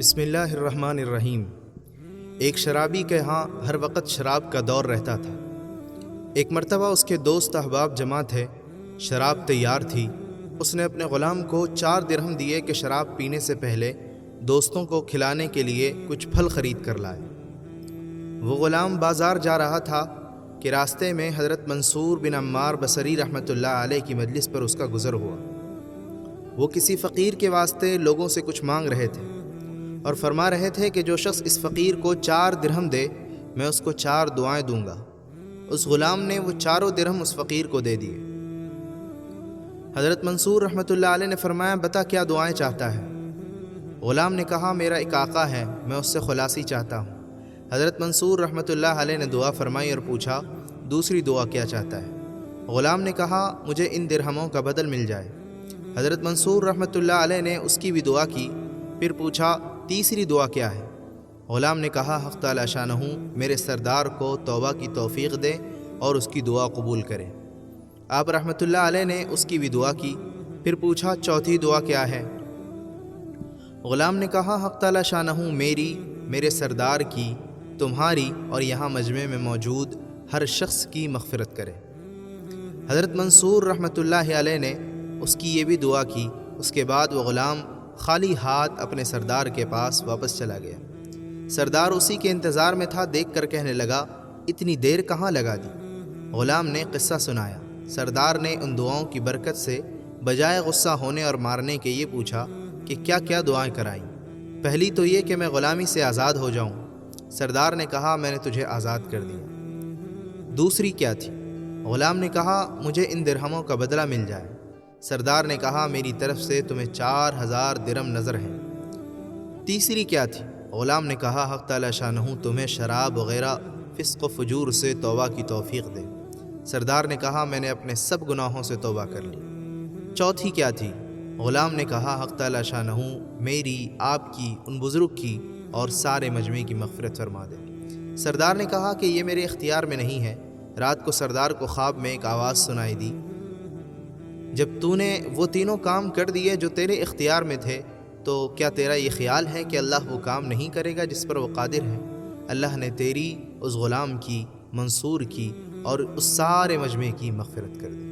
بسم اللہ الرحمن الرحیم۔ ایک شرابی کے ہاں ہر وقت شراب کا دور رہتا تھا۔ ایک مرتبہ اس کے دوست احباب جمع تھے، شراب تیار تھی۔ اس نے اپنے غلام کو 4 درہم دیے کہ شراب پینے سے پہلے دوستوں کو کھلانے کے لیے کچھ پھل خرید کر لائے۔ وہ غلام بازار جا رہا تھا کہ راستے میں حضرت منصور بن عمار بصری رحمۃ اللہ علیہ کی مجلس پر اس کا گزر ہوا۔ وہ کسی فقیر کے واسطے لوگوں سے کچھ مانگ رہے تھے اور فرما رہے تھے کہ جو شخص اس فقیر کو 4 درہم دے میں اس کو 4 دعائیں دوں گا۔ اس غلام نے وہ 4 درہم اس فقیر کو دے دیے۔ حضرت منصور رحمۃ اللہ علیہ نے فرمایا، بتا کیا دعائیں چاہتا ہے؟ غلام نے کہا، میرا ایک آقا ہے، میں اس سے خلاصی چاہتا ہوں۔ حضرت منصور رحمۃ اللہ علیہ نے دعا فرمائی اور پوچھا، دوسری دعا کیا چاہتا ہے؟ غلام نے کہا، مجھے ان درہموں کا بدل مل جائے۔ حضرت منصور رحمۃ اللہ علیہ نے اس کی بھی دعا کی، پھر پوچھا، تیسری دعا کیا ہے؟ غلام نے کہا، حق تعالی شانہ میرے سردار کو توبہ کی توفیق دے اور اس کی دعا قبول کرے۔ آپ رحمۃ اللہ علیہ نے اس کی بھی دعا کی، پھر پوچھا، چوتھی دعا کیا ہے؟ غلام نے کہا، حق تعالی شانہ میری، میرے سردار کی، تمہاری اور یہاں مجمع میں موجود ہر شخص کی مغفرت کرے۔ حضرت منصور رحمۃ اللہ علیہ نے اس کی یہ بھی دعا کی۔ اس کے بعد وہ غلام خالی ہاتھ اپنے سردار کے پاس واپس چلا گیا۔ سردار اسی کے انتظار میں تھا، دیکھ کر کہنے لگا، اتنی دیر کہاں لگا دی؟ غلام نے قصہ سنایا۔ سردار نے ان دعاؤں کی برکت سے بجائے غصہ ہونے اور مارنے کے یہ پوچھا کہ کیا کیا دعائیں کرائیں؟ پہلی تو یہ کہ میں غلامی سے آزاد ہو جاؤں۔ سردار نے کہا، میں نے تجھے آزاد کر دیا۔ دوسری کیا تھی؟ غلام نے کہا، مجھے ان درہموں کا بدلہ مل جائے۔ سردار نے کہا، میری طرف سے تمہیں 4000 درہم نظر ہیں۔ تیسری کیا تھی؟ غلام نے کہا، حق تعالی شانہ تمہیں شراب وغیرہ فسق و فجور سے توبہ کی توفیق دے۔ سردار نے کہا، میں نے اپنے سب گناہوں سے توبہ کر لی۔ چوتھی کیا تھی؟ غلام نے کہا، حق تعالی شانہ میری، آپ کی، ان بزرگ کی اور سارے مجمع کی مغفرت فرما دے۔ سردار نے کہا کہ یہ میرے اختیار میں نہیں ہے۔ رات کو سردار کو خواب میں ایک آواز سنائی دی، جب تو نے وہ تینوں کام کر دیے جو تیرے اختیار میں تھے تو کیا تیرا یہ خیال ہے کہ اللہ وہ کام نہیں کرے گا جس پر وہ قادر ہے؟ اللہ نے تیری، اس غلام کی، منصور کی اور اس سارے مجمع کی مغفرت کر دی۔